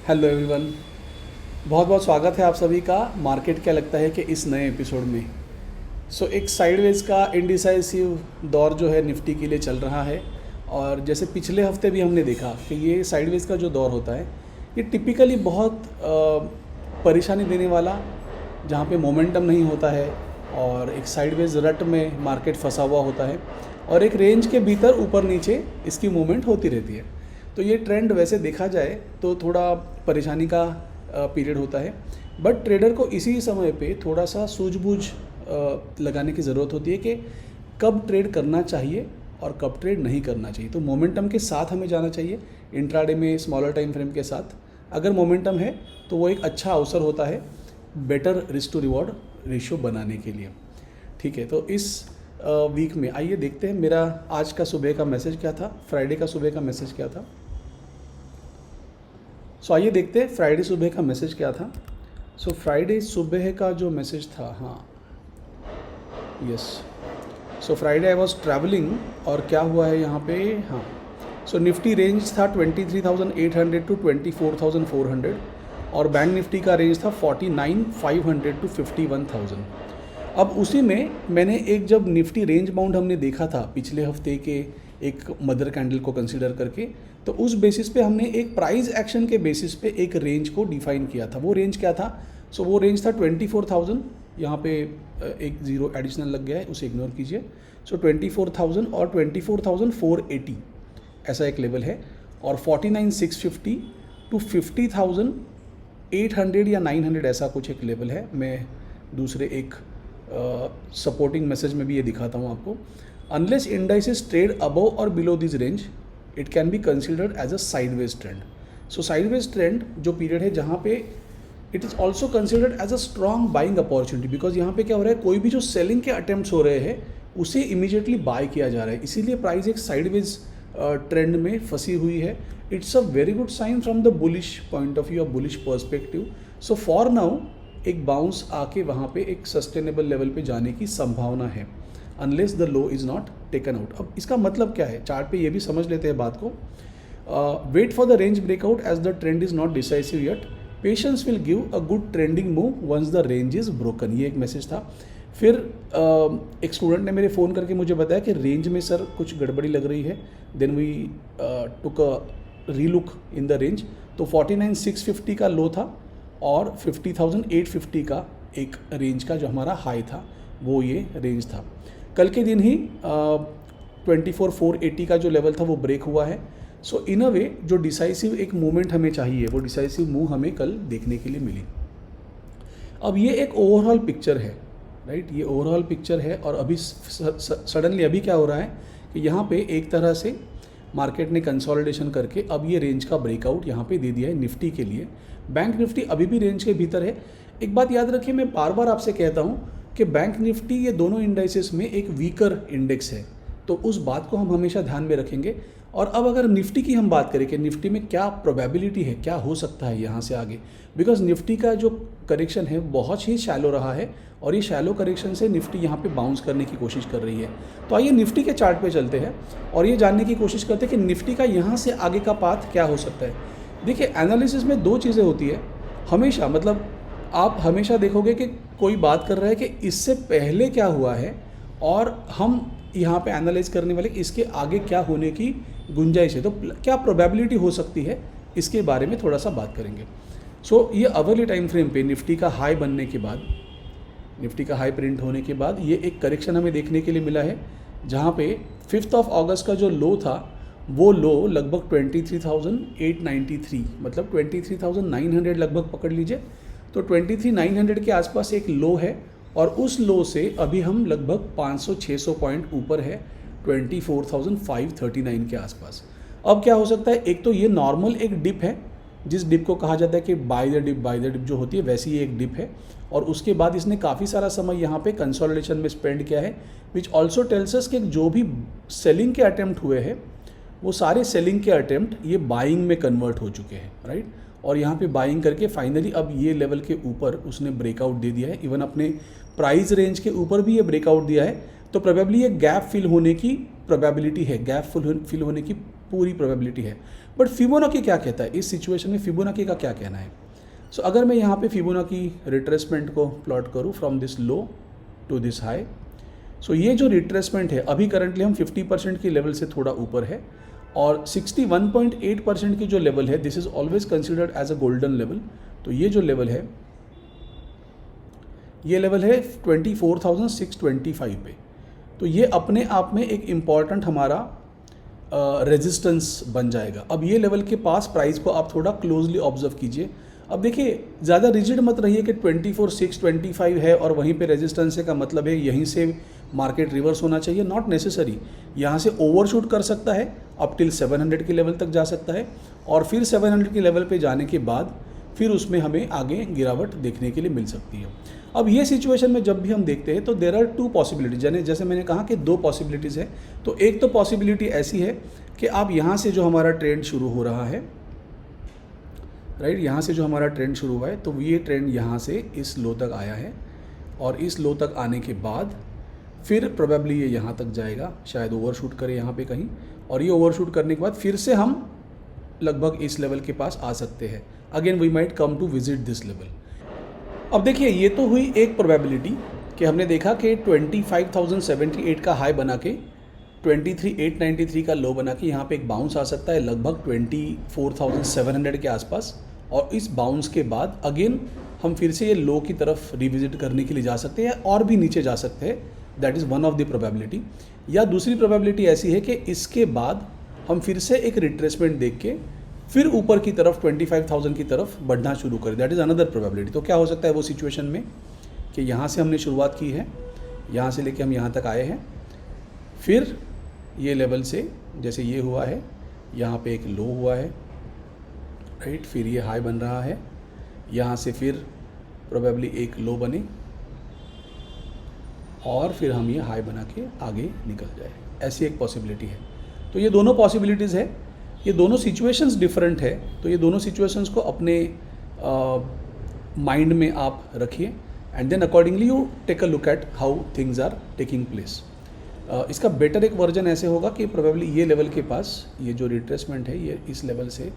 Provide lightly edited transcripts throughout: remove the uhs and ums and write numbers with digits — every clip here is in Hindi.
Hello everyone. बहुत बहुत स्वागत है आप सभी का मार्केट क्या लगता है कि इस नए एपिसोड में। एक साइडवेज का इंडिसाइसिव दौर जो है निफ्टी के लिए चल रहा है। और जैसे पिछले हफ्ते भी हमने देखा कि ये साइडवेज का जो दौर होता है ये टिपिकली बहुत परेशानी देने वाला, जहाँ पे मोमेंटम नहीं होता है और एक साइडवेज रट में मार्केट फंसा हुआ होता है और एक रेंज के भीतर ऊपर नीचे इसकी मूवमेंट होती रहती है। तो ये ट्रेंड वैसे देखा जाए तो थोड़ा परेशानी का पीरियड होता है, बट ट्रेडर को इसी समय पे थोड़ा सा सूझबूझ लगाने की ज़रूरत होती है कि कब ट्रेड करना चाहिए और कब ट्रेड नहीं करना चाहिए। तो मोमेंटम के साथ हमें जाना चाहिए, इंट्राडे में स्मॉलर टाइम फ्रेम के साथ। अगर मोमेंटम है तो वो एक अच्छा अवसर होता है better risk to reward ratio बनाने के लिए। ठीक है, तो इस वीक में आइए देखते हैं मेरा आज का सुबह का मैसेज क्या था, फ्राइडे का सुबह का मैसेज क्या था। आइए देखते हैं फ्राइडे सुबह का मैसेज क्या था। फ्राइडे सुबह का जो मैसेज था, हाँ yes, Friday I was travelling और क्या हुआ है यहाँ पे, हाँ निफ्टी रेंज था 23,800 टू 24,400 और बैंक निफ्टी का रेंज था 49,500 टू 51,000। अब उसी में मैंने एक जब निफ्टी रेंज बाउंड हमने देखा था पिछले हफ्ते के एक मदर कैंडल को कंसीडर करके, तो उस बेसिस पे हमने एक प्राइस एक्शन के बेसिस पे एक रेंज को डिफाइन किया था। वो रेंज क्या था? वो रेंज था 24,000, यहाँ पे एक ज़ीरो एडिशनल लग गया है, उसे इग्नोर कीजिए। 24,000 और 24,480 ऐसा एक लेवल है, और 49,650 टू 50,800 या 900 ऐसा कुछ एक लेवल है। मैं दूसरे एक सपोर्टिंग मैसेज में भी ये दिखाता हूँ आपको। अनलेस इंडाइसेस ट्रेड अबव और below this range it can be considered as a sideways trend. Sideways trend जो पीरियड है जहाँ पे it is also considered as a strong buying opportunity, because यहाँ पे क्या हो रहा है, कोई भी जो सेलिंग के अटेम्प्ट्स हो रहे हैं उसे इमीडिएटली बाय किया जा रहा है, इसीलिए प्राइस एक साइडवेज ट्रेंड में फंसी हुई है। It's a very good sign from the bullish point of view, a bullish perspective. For now एक बाउंस आके वहाँ पे एक सस्टेनेबल लेवल पे जाने की संभावना है, unless the low is not taken out. अब इसका मतलब क्या है, चार्ट पे ये भी समझ लेते हैं बात को। Wait for the range breakout as the trend is not decisive yet, patience will give a good trending move once the range is broken. ये एक मैसेज था। फिर एक स्टूडेंट ने मेरे फ़ोन करके मुझे बताया कि रेंज में सर कुछ गड़बड़ी लग रही है। Then we took a relook in the range. तो 49,650 का लो था और 50,850 का एक रेंज का जो हमारा हाई था, वो ये रेंज था। कल के दिन ही 24,480 का जो लेवल था वो ब्रेक हुआ है। इन अ वे जो डिसाइसिव एक मूवमेंट हमें चाहिए, वो डिसाइसिव मूव हमें कल देखने के लिए मिली। अब ये एक ओवरऑल पिक्चर है, राइट, ये ओवरऑल पिक्चर है। और अभी सडनली अभी क्या हो रहा है कि यहाँ पे एक तरह से मार्केट ने कंसोलिडेशन करके अब ये रेंज का ब्रेकआउट यहाँ पे दे दिया है निफ्टी के लिए। बैंक निफ्टी अभी भी रेंज के भीतर है। एक बात याद रखिए, मैं बार बार आपसे कहता हूँ कि बैंक निफ्टी ये दोनों इंडाइसेस में एक वीकर इंडेक्स है, तो उस बात को हम हमेशा ध्यान में रखेंगे। और अब अगर निफ्टी की हम बात करें कि निफ्टी में क्या प्रोबेबिलिटी है, क्या हो सकता है यहाँ से आगे, बिकॉज निफ्टी का जो करेक्शन है बहुत ही शैलो रहा है और ये शैलो करेक्शन से निफ्टी यहाँ पे बाउंस करने की कोशिश कर रही है। तो आइए निफ्टी के चार्ट पे चलते हैं और ये जानने की कोशिश करते हैं कि निफ्टी का यहाँ से आगे का पाथ क्या हो सकता है। देखिए, एनालिसिस में दो चीज़ें होती है हमेशा, मतलब आप हमेशा देखोगे कि कोई बात कर रहा है कि इससे पहले क्या हुआ है और हम यहाँ पे एनालाइज करने वाले इसके आगे क्या होने की गुंजाइश है, तो क्या प्रोबेबिलिटी हो सकती है, इसके बारे में थोड़ा सा बात करेंगे। ये अवर्ली टाइम फ्रेम पे निफ्टी का हाई बनने के बाद, निफ्टी का हाई प्रिंट होने के बाद ये एक करेक्शन हमें देखने के लिए मिला है, जहाँ पे 5 अगस्त का जो लो था वो लो लगभग 23,893, मतलब 23,900 लगभग पकड़ लीजिए। तो 23,900 के आसपास एक लो है और उस लो से अभी हम लगभग 500-600 पॉइंट ऊपर है 24,539 के आसपास। अब क्या हो सकता है, एक तो ये नॉर्मल एक डिप है, जिस डिप को कहा जाता है कि बाय द डिप जो होती है, वैसी ये एक डिप है। और उसके बाद इसने काफ़ी सारा समय यहाँ पे कंसोलिडेशन में स्पेंड किया है, विच ऑल्सो टेल्स अस कि जो भी सेलिंग के अटेम्प्ट हुए हैं वो सारे सेलिंग के अटेम्प्ट ये बाइंग में कन्वर्ट हो चुके हैं, राइट। और यहाँ पे बाइंग करके फाइनली अब ये लेवल के ऊपर उसने ब्रेकआउट दे दिया है, इवन अपने प्राइस रेंज के ऊपर भी ये ब्रेकआउट दिया है। तो प्रोबेबली ये गैप फिल होने की प्रोबेबिलिटी है, गैप फिल होने की पूरी प्रोबेबिलिटी है। बट फिबोनाची क्या कहता है इस सिचुएशन में, फिबोनाची का क्या कहना है? सो अगर मैं यहाँ पे फिबोनाची रिट्रेसमेंट को प्लॉट करूँ from this low to this high, so ये जो रिट्रेसमेंट है अभी करंटली हम 50% की लेवल से थोड़ा ऊपर है, और 61.8% की जो लेवल है this is always considered as a golden level. तो ये जो लेवल है ये लेवल है 24,625 पे। तो ये अपने आप में एक इम्पॉर्टेंट हमारा रेजिस्टेंस बन जाएगा। अब ये लेवल के पास प्राइस को आप थोड़ा क्लोजली ऑब्जर्व कीजिए। अब देखिए ज़्यादा रिजिड मत रहिए कि 24,625 है और वहीं पे रेजिस्टेंस है का मतलब है यहीं से मार्केट रिवर्स होना चाहिए, नॉट नेसेसरी। यहाँ से ओवरशूट कर सकता है, अप टिल 700 के लेवल तक जा सकता है, और फिर 700 के लेवल पे जाने के बाद फिर उसमें हमें आगे गिरावट देखने के लिए मिल सकती है। अब ये सिचुएशन में जब भी हम देखते हैं तो देर आर टू पॉसिबिलिटीज, जैसे मैंने कहा कि दो पॉसिबिलिटीज़ है। तो एक तो पॉसिबिलिटी ऐसी है कि आप यहाँ से जो हमारा ट्रेंड शुरू हो रहा है, राइट, यहाँ से जो हमारा ट्रेंड शुरू हुआ है तो ये ट्रेंड यहाँ से इस लो तक आया है, और इस लो तक आने के बाद फिर प्रोबेबली ये यहाँ तक जाएगा, शायद ओवरशूट करे यहाँ पे कहीं, और ये ओवरशूट करने के बाद फिर से हम लगभग इस लेवल के पास आ सकते हैं। Again we might come to visit this level. अब देखिए ये तो हुई एक प्रोबेबिलिटी कि हमने देखा कि 25,078 का हाई बना के 23,893 का लो बना के यहाँ पे एक बाउंस आ सकता है लगभग 24,700 के आसपास, और इस बाउंस के बाद अगेन हम फिर से ये लो की तरफ रिविजिट करने के लिए जा सकते हैं और भी नीचे जा सकते हैं। That is one of the probability. या दूसरी प्रोबेबिलिटी ऐसी है कि इसके बाद हम फिर से एक रिट्रेसमेंट देख के फिर ऊपर की तरफ 25,000 की तरफ बढ़ना शुरू करें। That is another probability. तो क्या हो सकता है वो सिचुएशन में कि यहाँ से हमने शुरुआत की है, यहाँ से लेके हम यहाँ तक आए हैं, फिर ये लेवल से जैसे ये हुआ है यहाँ पे एक लो हुआ है, राइट, फिर ये हाई बन रहा है, यहाँ से फिर प्रोबेबली एक लो बने और फिर हम ये हाई बना के आगे निकल जाए, ऐसी एक पॉसिबिलिटी है। तो ये दोनों पॉसिबिलिटीज़ है, ये दोनों सिचुएशंस डिफरेंट है, तो ये दोनों सिचुएशंस को अपने माइंड में आप रखिए and then accordingly you take a look at how things are taking place. इसका बेटर एक वर्जन ऐसे होगा कि प्रोबेबली ये लेवल के पास ये जो रिट्रेसमेंट है ये इस लेवल से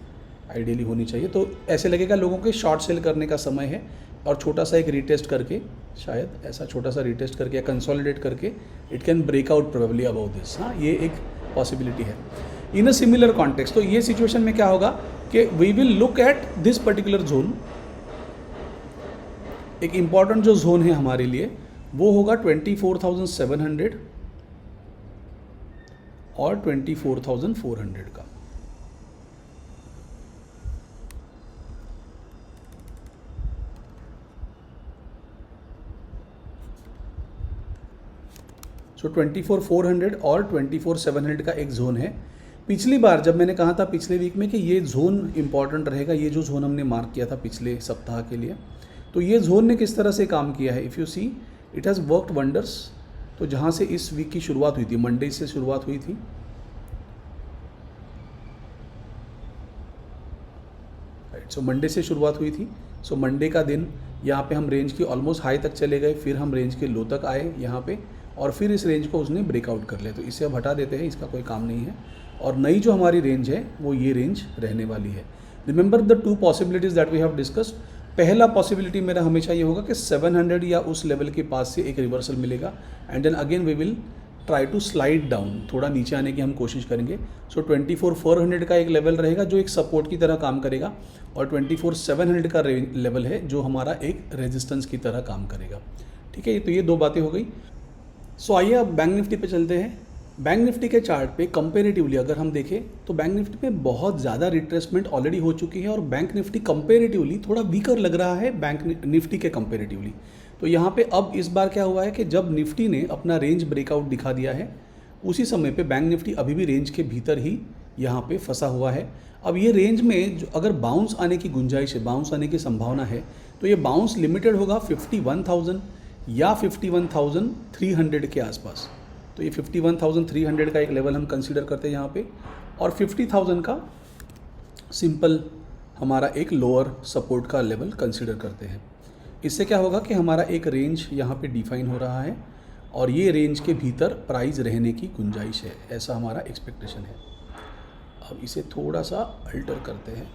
आइडियली होनी चाहिए। तो ऐसे लगेगा लोगों के शॉर्ट सेल करने का समय है, और छोटा सा एक रीटेस्ट करके, शायद ऐसा छोटा सा रीटेस्ट करके या कंसोलिडेट करके it can break out probably above this. हाँ, ये एक पॉसिबिलिटी है इन अ सिमिलर कॉन्टेक्स्ट। तो ये सिचुएशन में क्या होगा कि we will look at this particular zone. एक इम्पॉर्टेंट जो जोन है हमारे लिए वो होगा 24,700 और 24,400 का। सो 24,400 और 24,700 का एक जोन है। पिछली बार जब मैंने कहा था पिछले वीक में कि ये जोन इंपॉर्टेंट रहेगा, ये जो जोन हमने मार्क किया था पिछले सप्ताह के लिए, तो ये जोन ने किस तरह से काम किया है, if you see it has worked wonders. तो जहाँ से इस वीक की शुरुआत हुई थी, मंडे से शुरुआत हुई थी, राइट, सो मंडे से शुरुआत हुई थी। सो मंडे का दिन यहाँ पे हम रेंज की ऑलमोस्ट हाई तक चले गए, फिर हम रेंज के लो तक आए यहाँ पे, और फिर इस रेंज को उसने ब्रेकआउट कर लिया। तो इसे अब हटा देते हैं, इसका कोई काम नहीं है, और नई जो हमारी रेंज है वो ये रेंज रहने वाली है। Remember the two possibilities that we have discussed. पहला पॉसिबिलिटी मेरा हमेशा ये होगा कि 700 या उस लेवल के पास से एक रिवर्सल मिलेगा, and then again we will try to slide down, थोड़ा नीचे आने की हम कोशिश करेंगे। सो 24,400 का एक लेवल रहेगा जो एक सपोर्ट की तरह काम करेगा, और 24,700 का लेवल है जो हमारा एक रेजिस्टेंस की तरह काम करेगा। ठीक है, तो ये दो बातें हो गई। सो आइए अब बैंक निफ्टी पे चलते हैं। बैंक निफ्टी के चार्ट पे कंपेरेटिवली अगर हम देखें तो बैंक निफ्टी में बहुत ज़्यादा रिट्रेसमेंट ऑलरेडी हो चुकी है, और बैंक निफ्टी कंपेरेटिवली थोड़ा वीकर लग रहा है बैंक निफ्टी के कंपेरेटिवली। तो यहाँ पे अब इस बार क्या हुआ है कि जब निफ्टी ने अपना रेंज ब्रेकआउट दिखा दिया है, उसी समय पे बैंक निफ्टी अभी भी रेंज के भीतर ही यहाँ पे फंसा हुआ है। अब ये रेंज में जो अगर बाउंस आने की गुंजाइश है, बाउंस आने की संभावना है, तो ये बाउंस लिमिटेड होगा 51,000 या 51,300 के आसपास। तो ये 51,300 का एक लेवल हम कंसीडर करते हैं यहाँ पे, और 50,000 का सिंपल हमारा एक लोअर सपोर्ट का लेवल कंसीडर करते हैं। इससे क्या होगा कि हमारा एक रेंज यहाँ पे डिफाइन हो रहा है, और ये रेंज के भीतर प्राइस रहने की गुंजाइश है, ऐसा हमारा एक्सपेक्टेशन है। अब इसे थोड़ा सा अल्टर करते हैं,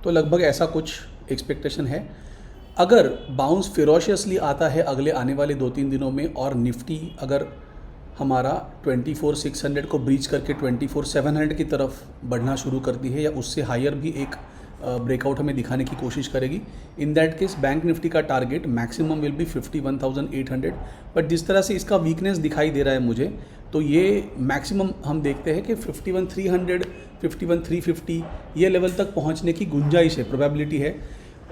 तो लगभग ऐसा कुछ एक्सपेक्टेशन है। अगर बाउंस फिरोशियसली आता है अगले आने वाले 2-3 दिनों में और निफ्टी अगर हमारा 24,600 को ब्रीच करके 24,700 की तरफ बढ़ना शुरू करती है या उससे हायर भी एक ब्रेकआउट हमें दिखाने की कोशिश करेगी, in that case bank Nifty का target maximum will be 51,800। But जिस तरह से इसका वीकनेस दिखाई दे रहा है मुझे, तो ये मैक्सिमम हम देखते हैं कि 51,300, 51,350 ये लेवल तक पहुंचने की गुंजाइश है, प्रोबेबिलिटी है।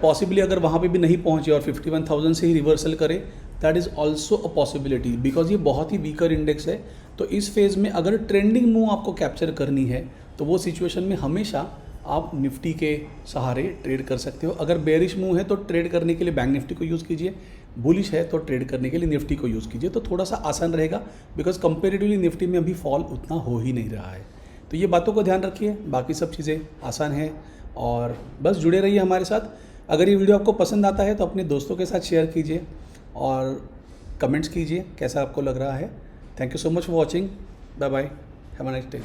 पॉसिबली अगर वहाँ पे भी नहीं पहुँचे और 51,000 से ही रिवर्सल करे, that is also a possibility, because ये बहुत ही वीकर इंडेक्स है। तो इस फेज़ में अगर ट्रेंडिंग मूव आपको कैप्चर करनी है तो वो सिचुएशन में हमेशा आप निफ्टी के सहारे ट्रेड कर सकते हो। अगर बेरिश मूव है तो ट्रेड करने के लिए बैंक निफ्टी को यूज़ कीजिए, बुलिश है तो ट्रेड करने के लिए निफ्टी को यूज़ कीजिए, तो थोड़ा सा आसान रहेगा, बिकॉज कंपेरेटिवली निफ्टी में अभी फॉल उतना हो ही नहीं रहा है। तो ये बातों को ध्यान रखिए, बाकी सब चीज़ें आसान हैं और बस जुड़े रहिए हमारे साथ। अगर ये वीडियो आपको पसंद आता है तो अपने दोस्तों के साथ शेयर कीजिए और कमेंट्स कीजिए कैसा आपको लग रहा है। Thank you so much for watching, bye bye, have a nice day.